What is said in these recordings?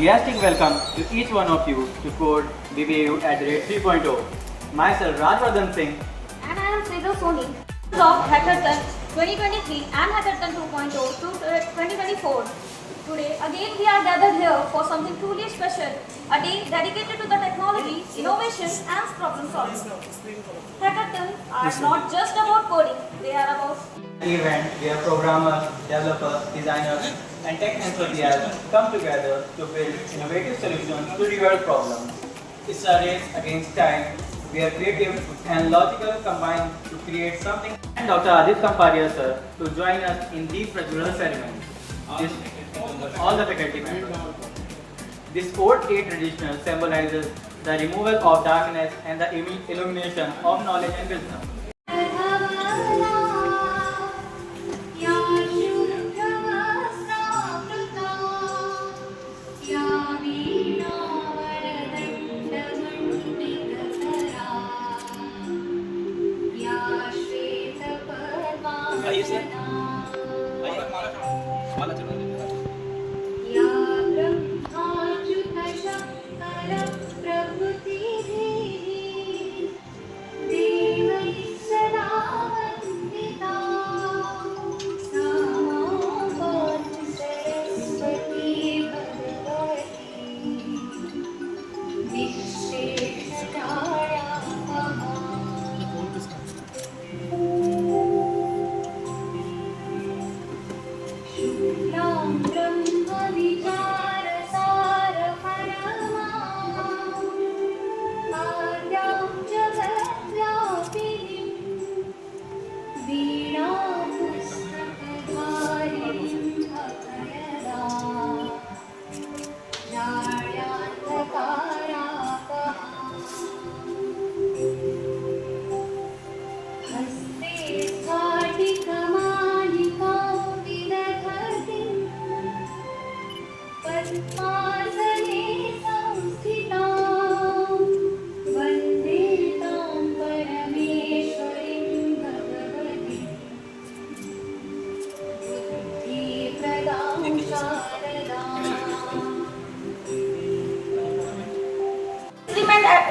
enthusiastic welcome to each one of you to Code BBU at the rate 3.0. Myself Rajvardhan Singh. And I am Sridhar Soni. Of Hackathon 2023 and Hackathon 2.0 to 2024. Today again we are gathered here for something truly special, a day dedicated to the technology, innovation and problem solving. Hackathons are not just about coding, they are about Event where programmers, developers, designers and tech enthusiasts come together to build innovative solutions to real problems. It's a race against time where creative and logical combine to create something. And Dr. Adit Kamparia sir to join us in the procedure ceremony. All the faculty members. This Code 8 traditional symbolizes the removal of darkness and the illumination of knowledge and wisdom. आइए sir आइए माला चलो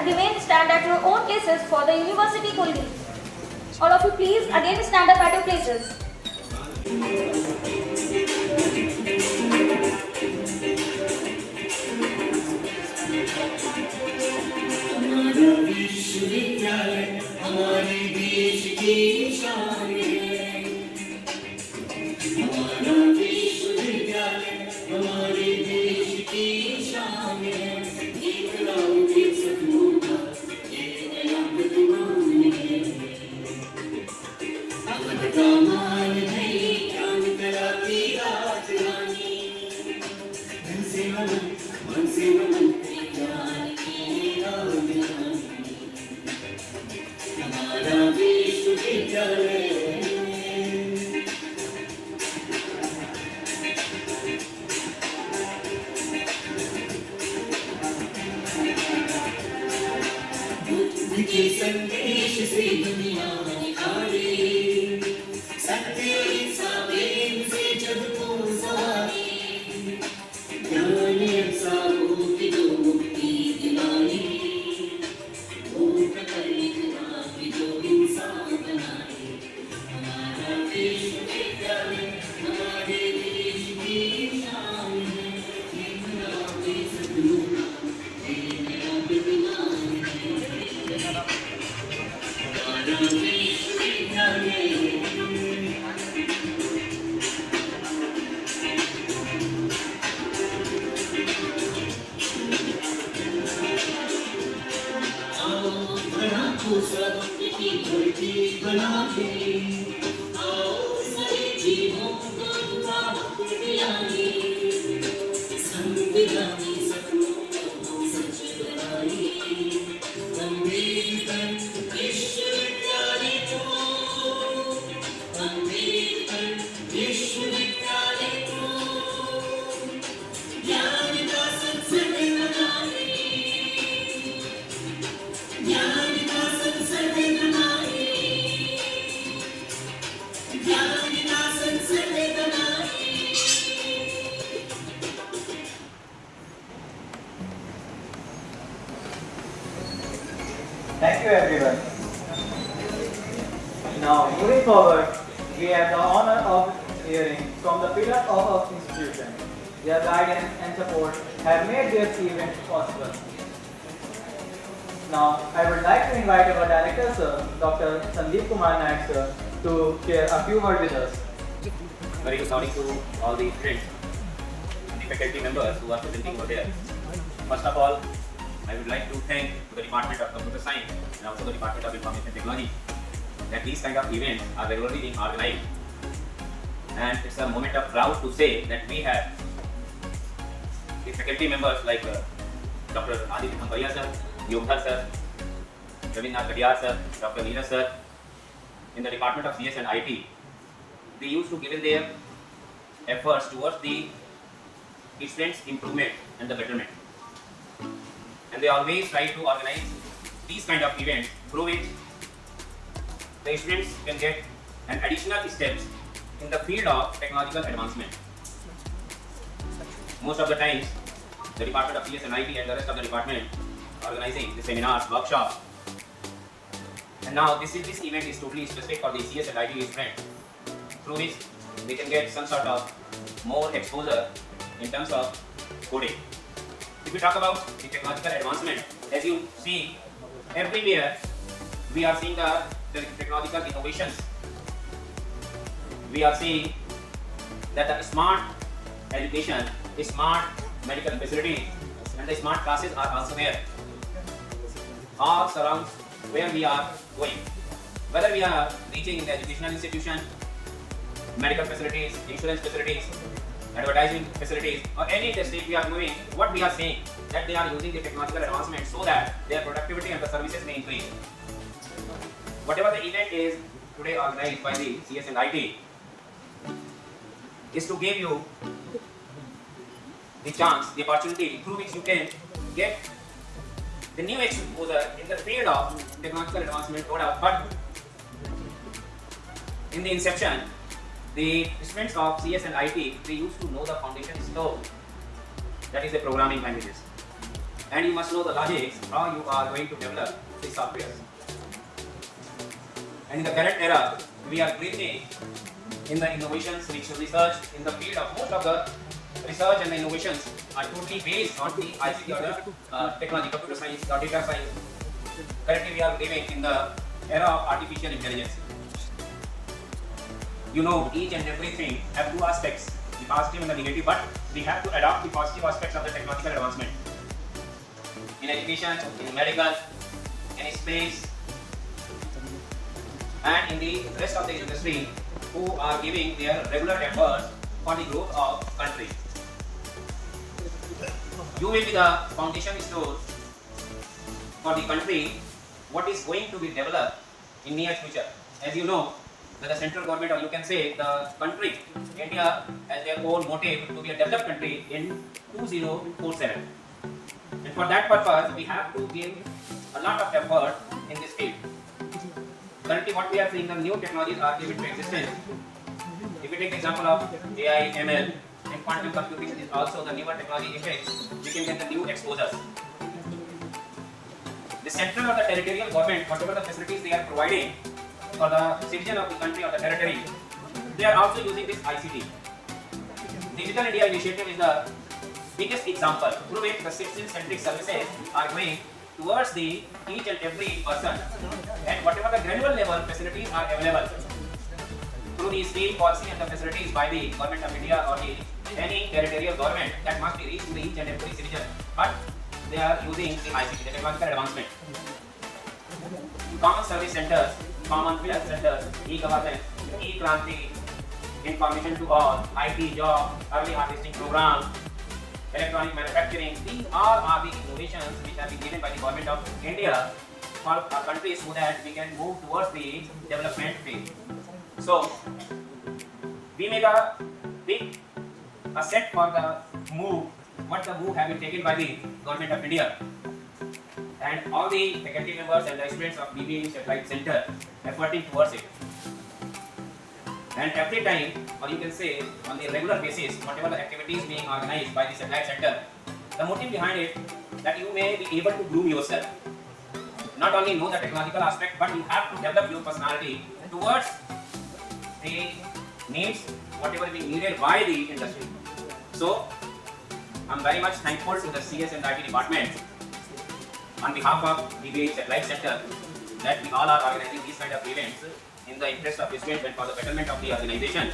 Remain stand at your own places for the university holding. All of you please again stand up at your places. हमारा विश्वविद्यालय हमारे देश की शान है। हमारा विश्वविद्यालय हमारे देश की शान है। एक नाम के सपनों का ये नया प्रतिमान है। अमर का मान है ज्ञान कला की राजधानी। धन से मन से मन ज्ञान की राजधानी। हमारा विश्वविद्यालय के संदेश से दुनिया निखारे। सत्य प्रेम से जग को सवारे। ज्ञान अवसादों की जो मुक्ति दिलाए। वो प्रकल्पना की जो इंसान बनाए। हमारा विश्वविद्यालय हमारे देश की शान है। ये हमारे सपनों का ये नया प्रतिमान है। हमारा विश्वविद्यालय आओ बना को सब की धरती बना दे। आओ सारे जीवों को दावत दिलाए। संविधानी सपनों को सच बनाए। अम्बेडकर विश्वविद्यालय को अम्बेडकर विश्वविद्यालय को ज्ञान का संसद बनाए। ज्ञान का संसद बनाए। ज्ञान का संसद बनाए। Thank you everyone. Now moving forward, we have the honor of hearing from the pillars of our institution. Their guidance and support have made this event possible. Now I would like to invite our director sir, Dr. Sandeep Kumar Naik sir, to share a few words with us. Very good morning to all the friends, the faculty members who are presenting over here. First of all, I would like to thank the Department of Computer Science and also the Department of Information Technology that these kind of events are regularly being organized. And it's a moment of proud to say that we have the faculty members like Dr. Aditya Thamparia sir, Yogdhar sir, Ravindra Kadiyar sir, Dr. Neeraj sir, in the Department of CS and IT. They used to give their efforts towards the students' improvement and the betterment. And they always try to organize these kind of events through which the students can get an additional steps in the field of technological advancement. Most of the times, the Department of CS and IT and the rest of the department organizing the seminars, workshops. And now this event is totally specific for the CS and IT students, through which they can get some sort of more exposure in terms of coding. If we talk about the technological advancement, as you see, everywhere we are seeing the technological innovations. We are seeing that the smart education, the smart medical facilities, and the smart classes are also there. All surrounds where we are going. Whether we are reaching in the educational institution, medical facilities, insurance facilities, advertising facilities, or any state we are moving, what we are saying that they are using the technological advancement so that their productivity and the services may increase. Whatever the event is today organized by the CS and IT is to give you the chance, the opportunity through which you can get the new exposure in the field of technological advancement, but in the inception, the students of CS and IT, they used to know the foundation stone, that is the programming languages. And you must know the logics, how you are going to develop the software. And in the current era, we are breathing in the innovations, research in the field of most of the research and the innovations are totally based on the ICT or the technology, computer science or data science. Currently, we are living in the era of artificial intelligence. You know, each and everything have two aspects, the positive and the negative, but we have to adopt the positive aspects of the technological advancement. In education, in medical, in space, and in the rest of the industry who are giving their regular efforts for the growth of country. You will be the foundation stone for the country, what is going to be developed in near future. As you know, that the central government, or you can say the country, India has their own motive to be a developed country in 2047. And for that purpose, we have to give a lot of effort in this field. Currently, what we are seeing, the new technologies are given to existence. If we take the example of AI, ML, and quantum computing is also the newer technology in which we can get the new exposures. The central or the territorial government, whatever the facilities they are providing for the citizen of the country or the territory, they are also using this ICT. Digital India initiative is the biggest example through which the citizen-centric services are going towards the each and every person, and whatever the granular level facilities are available through the state policy and the facilities by the government of India or the any territorial government, that must be reached to the each and every citizen. But they are using the ICT, the technological advancement. Common service centers, common health centers, e-government, e-kranti, information to all, IT job, early harvesting programs, electronic manufacturing. These all are the innovations which have been given by the government of India for our country so that we can move towards the development phase. So, we make a big asset for the move, what the move have been taken by the government of India. And all the faculty members and the students of BB Satellite Center efforting towards it. And every time, or you can say on the regular basis, whatever the activities being organized by the Satellite Center, the motive behind it that you may be able to groom yourself. not only know the technological aspect, but you have to develop your personality towards the needs, whatever is needed by the industry. So, I'm very much thankful to the CS and IT department on behalf of DBH Applied Center that we all are organizing these kind of events in the interest of the students and for the betterment of the organization.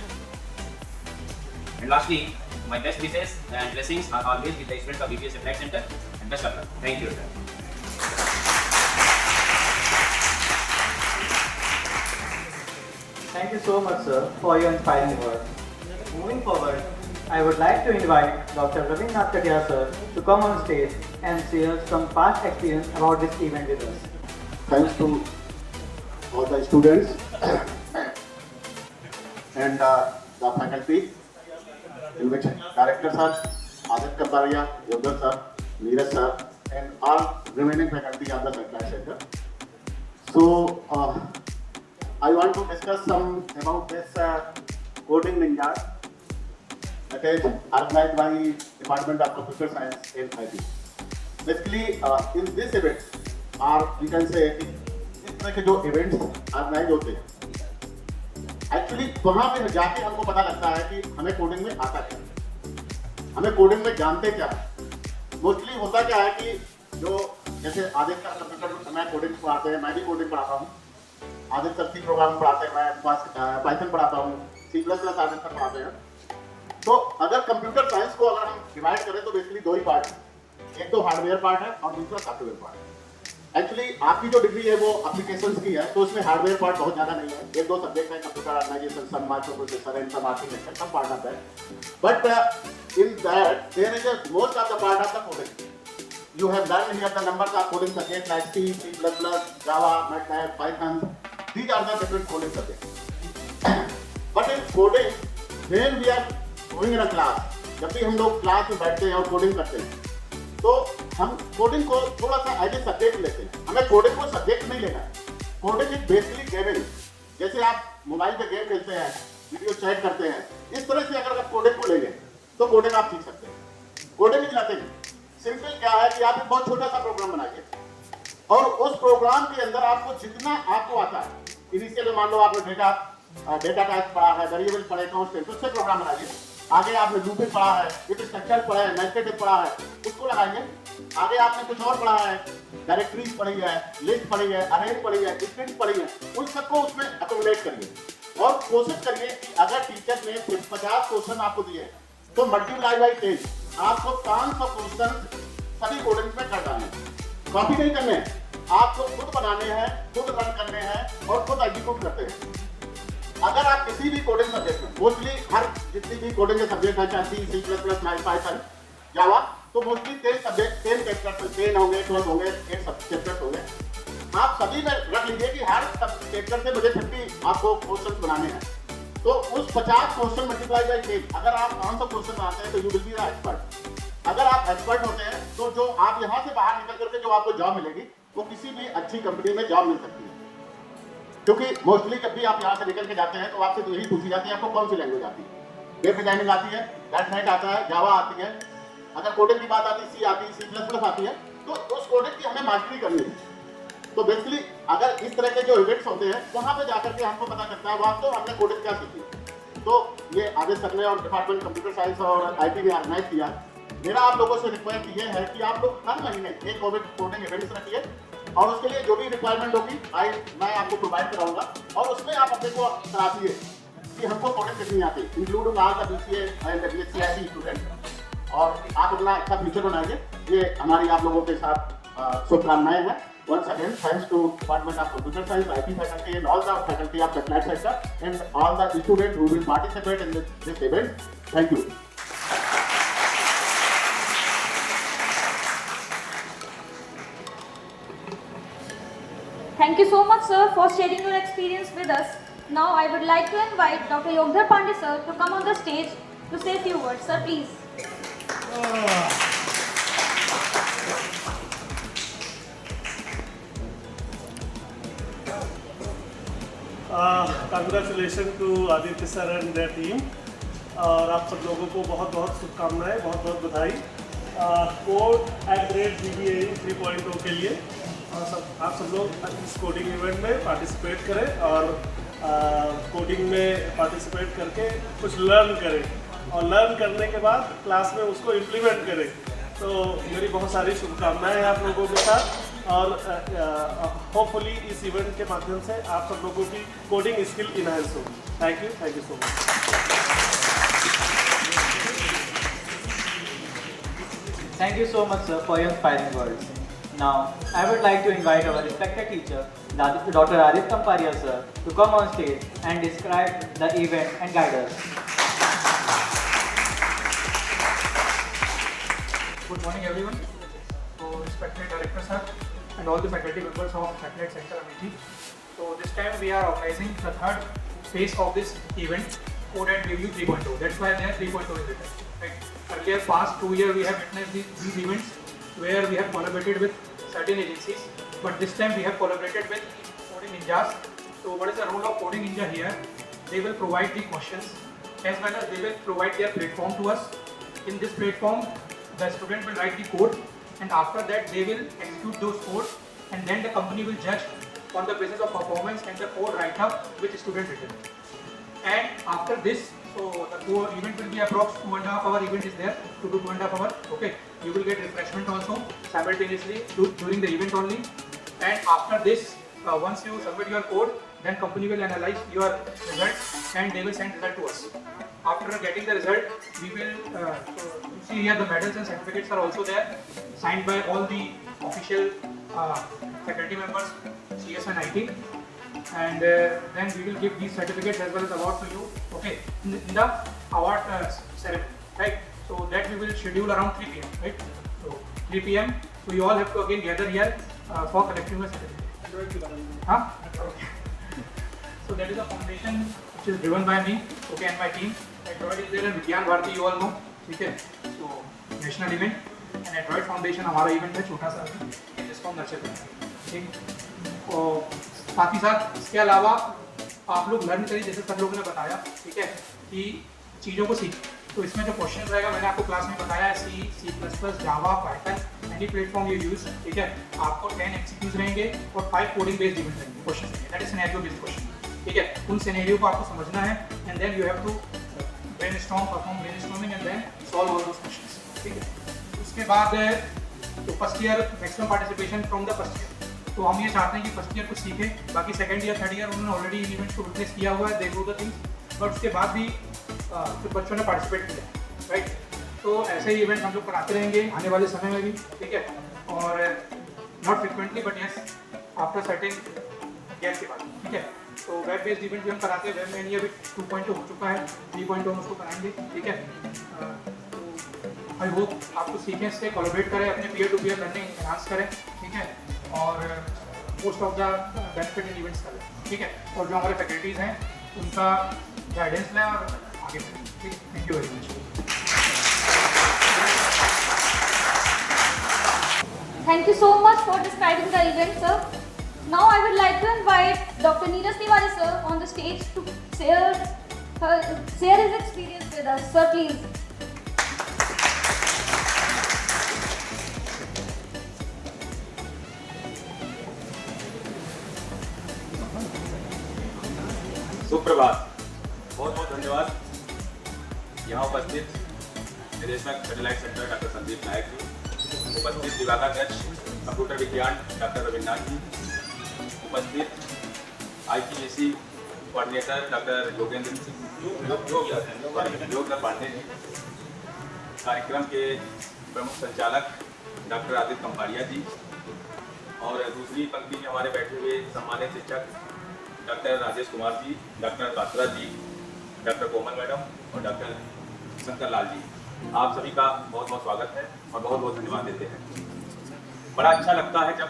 And lastly, my best wishes and blessings are always with the students of DBH Applied Center, and best of luck. Thank you. Thank you so much, sir, for your inspiring words. Moving forward, I would like to invite Dr. Ravindra Katia, sir, to come on stage and share some past experience about this event with us. Thanks to all the students and the faculty, in which Director Sir, Adit Kaparia, Yogdar Sir, Neeraj Sir, and all remaining faculty of the Applied Center. So, I want to discuss some about this coding ninja that is organized by Department of Computer Science and IT. Basically, in this event, or we can say इस तरह के जो events organize होते हैं, actually वहाँ पे जाके हमको पता लगता है कि हमें कोडिंग में आता क्या, हमें कोडिंग में जानते क्या है. मोस्टली होता क्या है कि जो जैसे आदित्य का कंप्यूटर मैं कोडिंग पढ़ाते हैं, मैं भी कोडिंग पढ़ाता हूँ. आदित्य सर सी प्रोग्राम पढ़ाते हैं, मैं पाइथन पढ़ाता हूँ, C++ आदित्य सर पढ़ाते हैं. तो अगर कंप्यूटर साइंस को अगर हम डिवाइड करें तो बेसिकली दो ही पार्ट है, एक तो हार्डवेयर पार्ट है और दूसरा सॉफ्टवेयर पार्ट है. एक्चुअली आपकी जो डिग्री है वो एप्लीकेशंस की है, तो उसमें हार्डवेयर पार्ट बहुत ज़्यादा नहीं है. एक दो सब्जेक्ट है, कंप्यूटर ऑर्गेनाइजेशन, सब माइक्रोप्रोसेसर एंड सब आर्किटेक्चर, सब पार्ट आता है. But in that there is a most of the part of the coding. You have learned here the numbers of coding subjects like C, C++, Java, MATLAB, Python. These are the different coding subjects. But in coding, when we are going in a class, जब भी हम लोग class में बैठते हैं और coding करते हैं, तो हम कोडिंग को थोड़ा सा एज ए सब्जेक्ट लेते हैं. हमें कोडिंग को सब्जेक्ट नहीं लेना है. Coding is basically gaming. जैसे आप मोबाइल पे गेम खेलते हैं, वीडियो चैट करते हैं, इस तरह से अगर आप कोडिंग को लेंगे तो कोडिंग आप सीख सकते हैं. Coding is nothing. सिंपल क्या है कि आप एक बहुत छोटा सा प्रोग्राम बनाइए और उस प्रोग्राम के अंदर आपको जितना आपको आता है, इनिशियल मान लो आपने डेटा टाइप पढ़ा है, वेरिएबल पढ़े, कांस्टेंट, उससे प्रोग्राम बनाइए. आगे आपने लूपिंग पढ़ा है, इफ स्ट्रक्चर पढ़ा है, नेस्टेड इफ पढ़ा है, उसको लगाइए. आगे आपने कुछ और पढ़ा है, डायरेक्टरीज पढ़ी है, लिस्ट पढ़ी है, अरेंज पढ़ी है, स्ट्रिंग पढ़ी है, उन सबको उसमें अकोमोडेट करिए और कोशिश करिए कि अगर टीचर ने 50 क्वेश्चन आपको दिए तो मल्टीप्लाई बाई 10 आपको 500 क्वेश्चन सभी कोडिंग में कर डालने. कॉपी नहीं करने हैं, आपको खुद बनाने हैं, खुद रन करने हैं और खुद एग्जीक्यूट करते हैं. अगर आप किसी भी कोडिंग सब्जेक्ट में, मोस्टली हर जितनी भी कोडिंग के सब्जेक्ट है, चाहे C++, पाइथन, जावा, तो मोस्टली 10 सब्जेक्ट, 10 चैप्टर्स, 10 होंगे, 12 होंगे, 8 चैप्टर्स होंगे. आप सभी में रख लीजिए कि हर चैप्टर से मुझे 50 आपको क्वेश्चन बनाने हैं. तो उस 50 क्वेश्चन मल्टीप्लाई बाई 10, अगर आप 500 क्वेश्चन बनाते हैं तो you will be the expert. अगर आप एक्सपर्ट होते हैं तो जो आप यहाँ से बाहर निकल करके जो आपको जॉब मिलेगी वो किसी भी अच्छी कंपनी में जॉब मिल सकती है. क्योंकि मोस्टली जब भी आप यहाँ से निकल के जाते हैं तो आपसे तो यही पूछी जाती है आपको कौन सी लैंग्वेज आती है. वेब डिजाइनिंग आती है, .NET आता है, जावा आती है. अगर कोडिंग की बात आती है, C आती है, C++ आती है, तो उस कोडिंग की हमें मास्टरी करनी है. तो बेसिकली अगर इस तरह के जो इवेंट्स होते हैं वहाँ पे जाकर के हमको पता चलता है वास्तव हमने कोडिंग क्या सीखी. तो ये आदित्य सर ने और डिपार्टमेंट कंप्यूटर साइंस और IT ने ऑर्गेनाइज किया. मेरा आप लोगों से रिक्वेस्ट ये है कि आप लोग हर महीने एक कोडिंग इवेंट्स रखिए और उसके लिए जो भी रिक्वायरमेंट होगी मैं आपको प्रोवाइड कराऊंगा और उसमें आप अपने को कराइए कि हमको कोडिंग कितनी आती है, including all the BCA and BSc student. और आप अपना अच्छा फ्यूचर बनाइए. ये हमारी आप लोगों के साथ शुभकामनाएं हैं. Once again, thanks to Department of Computer Science, IT faculty, and all the faculty of the Applied Center, and all the students who will participate in this event. Thank you. Thank you so much, sir, for sharing your experience with us. Now, I would like to invite Dr. Yogdhar Pandey, sir, to come on the stage to say a few words. Sir, please. Congratulations to Aditya sir and their team. और आप सब लोगों को बहुत बहुत शुभकामनाएं, बहुत बहुत बधाई. कोड@DBA 3.0 के लिए आप सब लोग इस कोडिंग इवेंट में पार्टिसिपेट करें और कोडिंग में पार्टिसिपेट करके कुछ लर्न करें और लर्न करने के बाद क्लास में उसको इम्प्लीमेंट करें। तो मेरी बहुत सारी शुभकामनाएं हैं आप लोगों के साथ और होपफुली इस इवेंट के माध्यम से आप सब लोगों की कोडिंग स्किल इनहेंस हो। Thank you so much. Thank you so much, sir, for your inspiring words. Now, I would like to invite our respected teacher, Dr. Adit Kamparia, sir, to come on stage and describe the event and guide us. Good morning, everyone. So, respected director sir and all the faculty members of Satellite Center Amethi. So, this time we are organizing the third phase of this event, Code and Review 3.0. That's why there 3.0 is written. Right? Earlier past 2 years we have witnessed these events where we have collaborated with certain agencies, but this time we have collaborated with Coding Ninjas. So, what is the role of Coding Ninja here? They will provide the questions as well as they will provide their platform to us. In this platform, the student will write the code, and after that they will execute those codes, and then the company will judge on the basis of performance and the code write-up which student written. And after this, so the event will be approx 2.5 hour event is there, 2 to 2.5 hour. Okay, you will get refreshment also simultaneously during the event only. And after this, once you submit your code, then company will analyze your result and they will send result to us. After getting the result, we will you see here the medals and certificates are also there, signed by all the official faculty members, CS and IT. And then we will give these certificates as well as award to you, okay, in the award ceremony, right? So that we will schedule around 3 p.m. right? So 3 p.m. So you all have to again gather here for collecting the certificate. Huh? Okay. So that is a foundation which is driven by me, okay, and my team. Android is there and Vigyan Bharati you all know, ठीक है? So national event and Android Foundation हमारा event है छोटा सा, जिसको हम nurture करते हैं, ठीक? और साथ ही साथ इसके अलावा आप लोग लर्न करिए, जैसे सब लोगों ने बताया, ठीक है, कि चीज़ों को सीखें। तो इसमें जो क्वेश्चन रहेगा मैंने आपको क्लास में बताया, C++, Java, Python, any platform you use, ठीक है। आपको 10 MCQs रहेंगे और 5 कोडिंग बेस्ड इवेंट रहेंगे, क्वेश्चन रहेंगे, that is scenario based question, ठीक है। उन सिनेरियो को आपको समझना है and then you have to brainstorm, perform brainstorming and then solve all those questions, ठीक है। उसके बाद तो first year maximum participation from the first year. तो हम ये चाहते हैं कि फर्स्ट ईयर कुछ सीखे, बाकी सेकंड ईयर थर्ड ईयर उन्होंने ऑलरेडी इवेंट्स को विटनेस किया हुआ है, they know the things, but उसके बाद भी कुछ बच्चों ने पार्टिसिपेट किया, राइट। तो ऐसे ही इवेंट हम लोग कराते रहेंगे आने वाले समय में भी, ठीक है, और not frequently but yes after certain gap के बाद, ठीक है। तो वेब बेस्ड इवेंट भी हम कराते हैं, वेब में नहीं अभी 2.0 हो चुका है, 3.0 हम उसको कराएंगे, ठीक है। आई होप आपको सीखें, इससे कोलैबोरेट करें, अपने peer to peer learning enhance करें, ठीक है, और most of the benefit in events करें, ठीक है। और जो हमारे फैकल्टीज़ हैं उनका गाइडेंस लें और आगे बढ़ें, ठीक है। Thank you very much. Thank you so much for describing the event, sir. Now I would like to invite Dr. Neeraj Tiwari, sir, on the stage to share his experience with us. Sir, please. सुप्रभात, बहुत बहुत धन्यवाद। यहाँ उपस्थित निदेशक satellite centre doctor Sandeep Nayak ji, उपस्थित विभागाध्यक्ष computer विज्ञान डॉक्टर रविन्द्रनाथ जी, उपस्थित IPAC coordinator doctor Yogendra Pandey ji, कार्यक्रम के प्रमुख संचालक डॉक्टर आदित्य कंपारिया जी, और दूसरी पंक्ति में हमारे बैठे हुए सम्मानित शिक्षक डॉक्टर राजेश कुमार जी, डॉक्टर बात्रा जी, डॉक्टर कोमल मैडम और डॉक्टर शंकर लाल जी, आप सभी का बहुत बहुत स्वागत है और बहुत बहुत धन्यवाद देते हैं। बड़ा अच्छा लगता है जब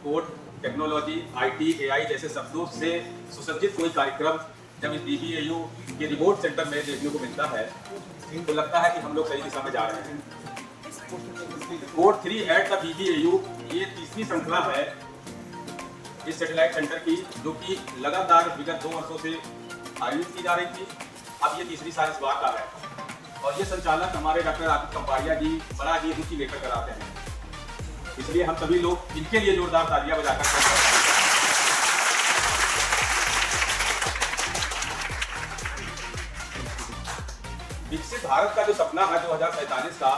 कोड, टेक्नोलॉजी, IT, AI जैसे शब्दों से सुसज्जित कोई कार्यक्रम जब इस DBAU के रिमोट सेंटर में देखने को मिलता है तो लगता है कि हम लोग सही दिशा में जा रहे हैं। कोड 3 एट द BBAU ये तीसरी श्रृंखला है इस सैटेलाइट सेंटर की, जो कि लगातार विगत 2 वर्षों से आयोजित की जा रही थी। अब ये तीसरी साल इस बार का है और ये संचालक हमारे डॉक्टर आदित्य कंपारिया जी बड़ा ही रुचि लेकर कराते हैं। इसलिए हम सभी लोग इनके लिए जोरदार तालियां बजाकर विकसित भारत का जो सपना है 2047 का,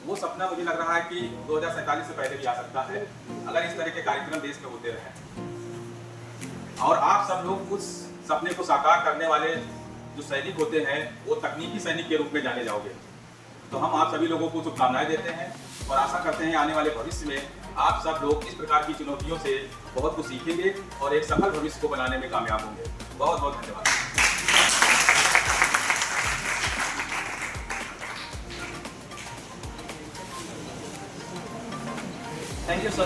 वो सपना मुझे लग रहा है कि 2047 से पहले भी आ सकता है अगर इस तरह के कार्यक्रम देश में होते रहे। और आप सब लोग उस सपने को साकार करने वाले जो सैनिक होते हैं वो तकनीकी सैनिक के रूप में जाने जाओगे। तो हम आप सभी लोगों को शुभकामनाएं देते हैं और आशा करते हैं आने वाले भविष्य में आप सब लोग इस प्रकार की चुनौतियों से बहुत कुछ सीखेंगे और एक सफल भविष्य को बनाने में कामयाब होंगे। बहुत बहुत धन्यवाद। Thank you, sir,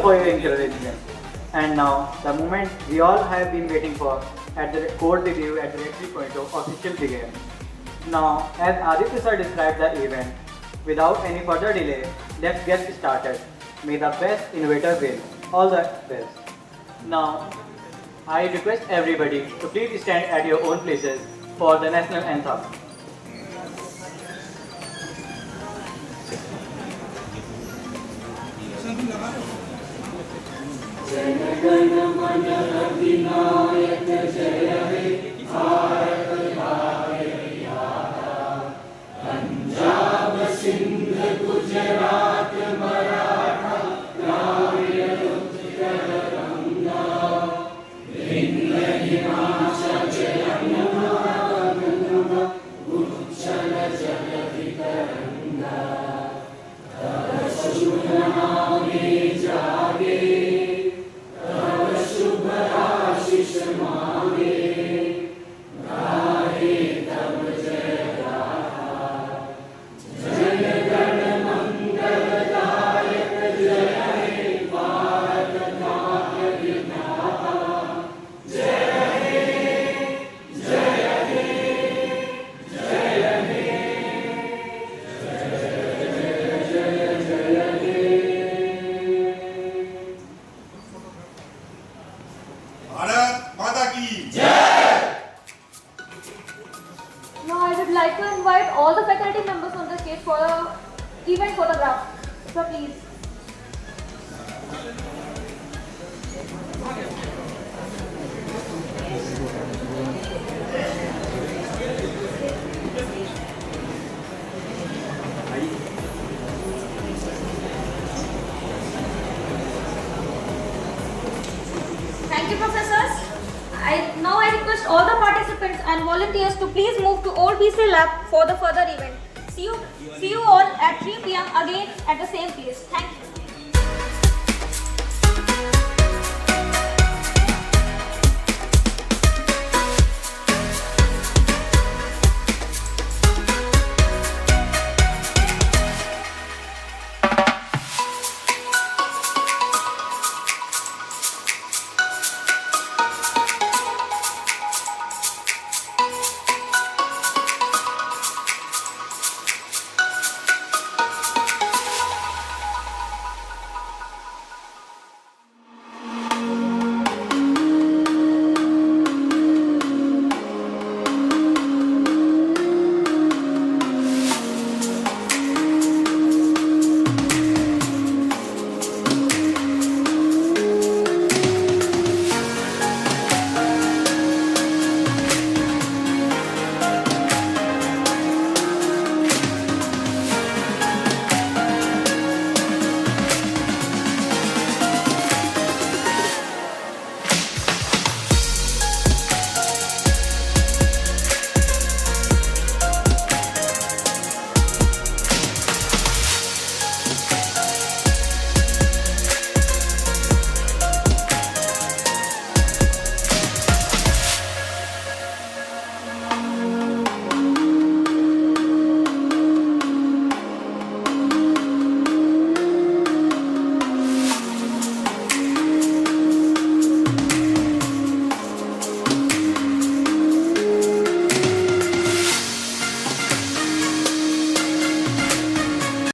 for your encouragement. And now, the moment we all have been waiting for at the code review at the 3.0 official begin. Now, as Aditya sir described the event, without any further delay, let's get started. May the best innovator win. All the best. Now, I request everybody to please stand at your own places for the national anthem. Now I would like to invite all the faculty members on the stage for a event photograph. So please. Thank you, professors. Now I request all the participants and volunteers to please move to Old BC Lab for the further event. See you all at 3 p.m. again at the same place. Thank you.